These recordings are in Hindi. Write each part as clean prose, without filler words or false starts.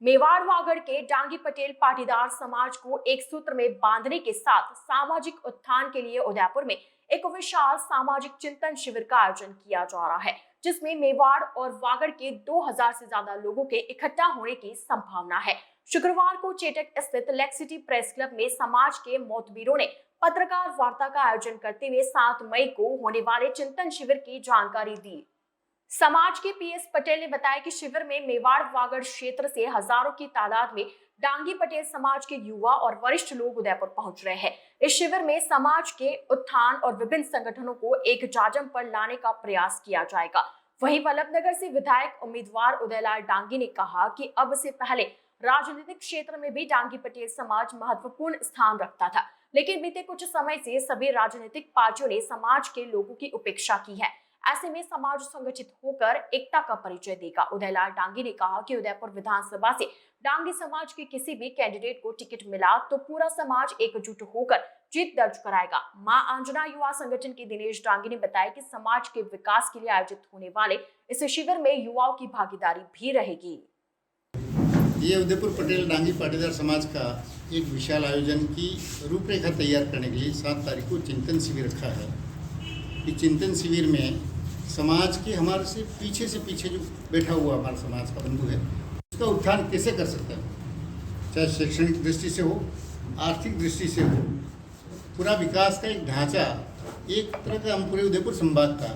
मेवाड़ वागड़ के डांगी पटेल पाटीदार समाज को एक सूत्र में बांधने के साथ सामाजिक उत्थान के लिए उदयपुर में एक विशाल सामाजिक चिंतन शिविर का आयोजन किया जा रहा है, जिसमें मेवाड़ और वागड़ के 2000 से ज्यादा लोगों के इकट्ठा होने की संभावना है। शुक्रवार को चेटक स्थित लेक्सिटी प्रेस क्लब में समाज के मोतबीरों ने पत्रकार वार्ता का आयोजन करते हुए 7 मई को होने वाले चिंतन शिविर की जानकारी दी। समाज के पीएस पटेल ने बताया कि शिविर में मेवाड़ वागड़ क्षेत्र से हजारों की तादाद में डांगी पटेल समाज के युवा और वरिष्ठ लोग उदयपुर पहुंच रहे हैं। इस शिविर में समाज के उत्थान और विभिन्न संगठनों को एक जाजम पर लाने का प्रयास किया जाएगा। वहीं वल्लभनगर से विधायक उम्मीदवार उदयलाल डांगी ने कहा कि अब से पहले राजनीतिक क्षेत्र में भी डांगी पटेल समाज महत्वपूर्ण स्थान रखता था, लेकिन बीते कुछ समय से सभी राजनीतिक पार्टियों ने समाज के लोगों की उपेक्षा की है। ऐसे में समाज संगठित होकर एकता का परिचय देगा। उदयलाल डांगी ने कहा कि उदयपुर विधानसभा से डांगी समाज के किसी भी कैंडिडेट को टिकट मिला तो पूरा समाज एकजुट होकर जीत दर्ज कराएगा। मां आंजना युवा संगठन के दिनेश डांगी ने बताया कि समाज के विकास के लिए आयोजित होने वाले इस शिविर में युवाओं की भागीदारी भी रहेगी। ये उदयपुर पटेल डांगी पाटीदार समाज का एक विशाल आयोजन की रूपरेखा तैयार करने के लिए 7 तारीख को चिंतन शिविर रखा है। कि चिंतन शिविर में समाज के हमारे से पीछे जो बैठा हुआ हमारा समाज का बंधु है, उसका उत्थान कैसे कर सकते हैं, चाहे शैक्षणिक दृष्टि से हो, आर्थिक दृष्टि से हो, पूरा विकास का एक ढांचा, एक तरह का हम पूरे उदयपुर संभाग का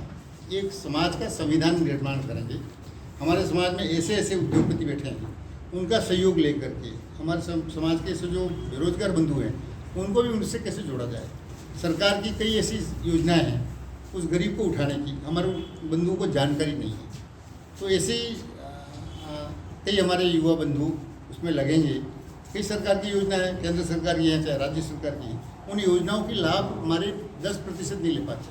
एक समाज का संविधान निर्माण करेंगे। हमारे समाज में ऐसे ऐसे उद्योगपति बैठे हैं, उनका सहयोग लेकर के हमारे समाज के ऐसे जो बेरोजगार बंधु हैं उनको भी उनसे कैसे जोड़ा जाए। सरकार की कई ऐसी योजनाएं हैं उस गरीब को उठाने की, हमारे बंधुओं को जानकारी नहीं है, तो ऐसे कई हमारे युवा बंधु उसमें लगेंगे। कई सरकार की योजना है, केंद्र सरकार की है चाहे राज्य सरकार की है, उन योजनाओं की लाभ हमारे 10% नहीं ले पाते।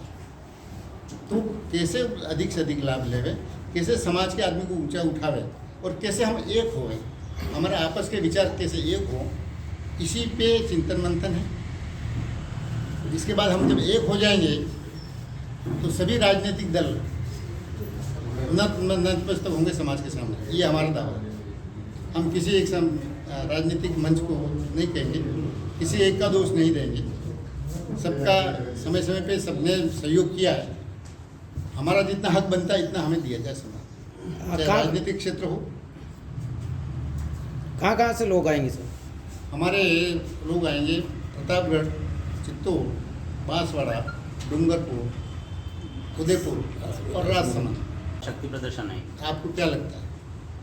तो कैसे अधिक से अधिक लाभ लेवे, कैसे समाज के आदमी को ऊंचा उठावे और कैसे हम एक हों, हमारे आपस के विचार कैसे एक हों, इसी पे चिंतन मंथन है। इसके बाद हम जब एक हो जाएंगे तो सभी राजनीतिक दल नतमस्तक होंगे समाज के सामने, ये हमारा दावा है। हम किसी एक राजनीतिक मंच को नहीं कहेंगे, किसी एक का दोष नहीं देंगे। सबका समय समय पे सबने सहयोग किया है, हमारा जितना हक बनता है इतना हमें दिया जाए। समाज चाहे राजनीतिक क्षेत्र हो। कहाँ से लोग आएंगे सर? हमारे लोग आएंगे प्रतापगढ़, चित्तौड़, बांसवाड़ा, डूंगरपुर, उदयपुर और राजसमंद। शक्ति प्रदर्शन है। आपको क्या लगता है?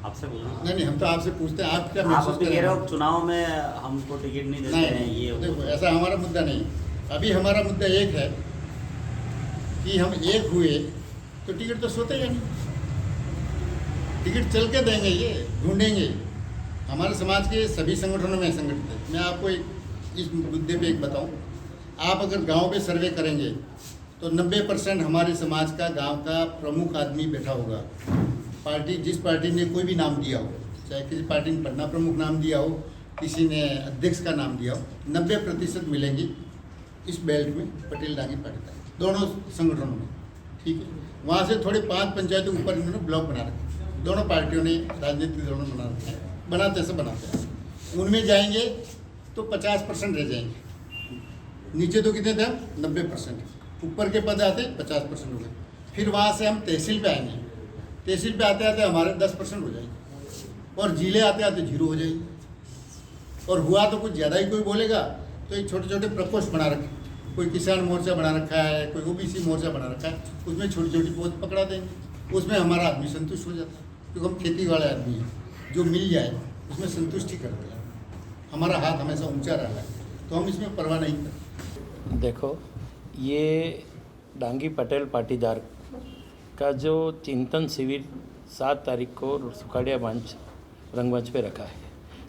आपसे बोल रहा हूँ। नहीं, हम तो आपसे पूछते हैं, आप क्या आप महसूस अभी कर कह रहे रहे हो चुनाव में हमको टिकट नहीं देते हैं, ये देखो ऐसा हमारा मुद्दा नहीं। अभी हमारा मुद्दा एक है कि हम एक हुए तो टिकट तो सोते ही नहीं, टिकट चल के देंगे, ये ढूंढेंगे। हमारे समाज के सभी संगठनों में संगठित है। मैं आपको इस मुद्दे पे एक बताऊं, आप अगर गांव पे सर्वे करेंगे तो 90% हमारे समाज का गांव का प्रमुख आदमी बैठा होगा। पार्टी जिस पार्टी ने कोई भी नाम दिया हो, चाहे किसी पार्टी ने पन्ना प्रमुख नाम दिया हो, किसी ने अध्यक्ष का नाम दिया हो, 90% मिलेंगे इस बेल्ट में पटेल डांगी पाटीदार दोनों संगठनों में। ठीक है, वहाँ से थोड़े 5 पंचायतों ऊपर इन्होंने ब्लॉक बना रखे, दोनों पार्टियों ने, राजनीतिक दलों ने बना रखे हैं, बनाते से बनाते हैं। उनमें जाएंगे तो 50% रह जाएंगे। नीचे तो कितने थे हम? 90%। ऊपर के पद आते 50% हो गए। फिर वहाँ से हम तहसील पे आएंगे, तहसील पे आते आते हमारे 10% हो जाएंगे और जिले आते आते 0 हो जाएंगे। और हुआ तो कुछ ज़्यादा ही कोई बोलेगा तो एक छोटे छोटे प्रकोष्ठ बना रखे, कोई किसान मोर्चा बना रखा है, कोई ओबीसी मोर्चा बना रखा है, उसमें छोटी छोटी पोस्ट पकड़ा देंगे। उसमें हमारा आदमी संतुष्ट हो जाता है, क्योंकि हम खेती वाले आदमी हैं, जो मिल जाए उसमें संतुष्टि करते हैं। हमारा हाथ हमेशा ऊँचा रहा है, तो हम इसमें परवाह नहीं करते। देखो, ये डांगी पटेल पाटीदार का जो चिंतन शिविर 7 तारीख को सुखाड़िया मंच रंगमंच पे रखा है,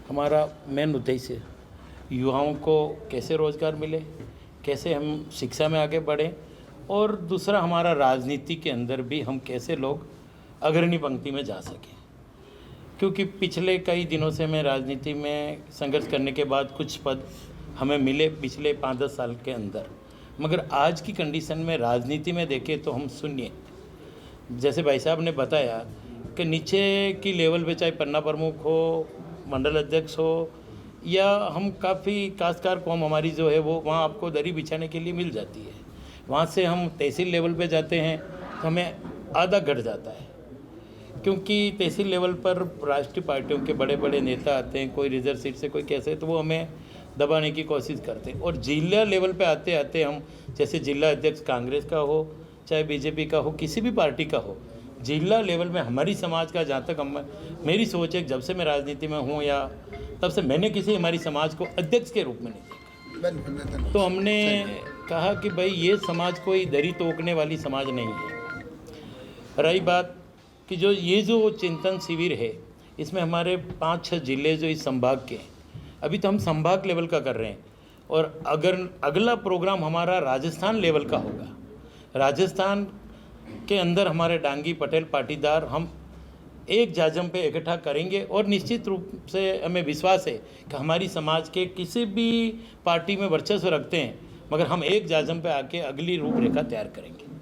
हमारा मेन उद्देश्य युवाओं को कैसे रोज़गार मिले, कैसे हम शिक्षा में आगे बढ़ें, और दूसरा हमारा राजनीति के अंदर भी हम कैसे लोग अग्रणी पंक्ति में जा सकें। क्योंकि पिछले कई दिनों से मैं राजनीति में संघर्ष करने के बाद कुछ पद हमें मिले पिछले 5-10 साल के अंदर, मगर आज की कंडीशन में राजनीति में देखें तो हम शून्य। जैसे भाई साहब ने बताया कि नीचे की लेवल पे चाहे पन्ना प्रमुख हो, मंडल अध्यक्ष हो या हम काफ़ी काश्तकार कौम हमारी जो है वो वहाँ आपको दरी बिछाने के लिए मिल जाती है। वहाँ से हम तहसील लेवल पे जाते हैं तो हमें आधा घट जाता है, क्योंकि तहसील लेवल पर राष्ट्रीय पार्टियों के बड़े बड़े नेता आते हैं, कोई रिजर्व सीट से कोई कैसे, तो वो हमें दबाने की कोशिश करते हैं। और जिला लेवल पे आते आते हम, जैसे जिला अध्यक्ष कांग्रेस का हो चाहे बीजेपी का हो, किसी भी पार्टी का हो, जिला लेवल में हमारी समाज का, जहाँ तक मेरी सोच है, जब से मैं राजनीति में हूँ या तब से मैंने किसी हमारी समाज को अध्यक्ष के रूप में नहीं देखा। तो हमने कहा कि भाई ये समाज कोई दरी तोड़ने वाली समाज नहीं है। रही बात कि जो चिंतन शिविर है, इसमें हमारे 5-6 जिले जो इस संभाग के हैं, अभी तो हम संभाग लेवल का कर रहे हैं, और अगर अगला प्रोग्राम हमारा राजस्थान लेवल का होगा, राजस्थान के अंदर हमारे डांगी पटेल पाटीदार हम एक जाजम पे इकट्ठा करेंगे, और निश्चित रूप से हमें विश्वास है कि हमारी समाज के किसी भी पार्टी में वर्चस्व रखते हैं, मगर हम एक जाजम पे आके अगली रूपरेखा तैयार करेंगे।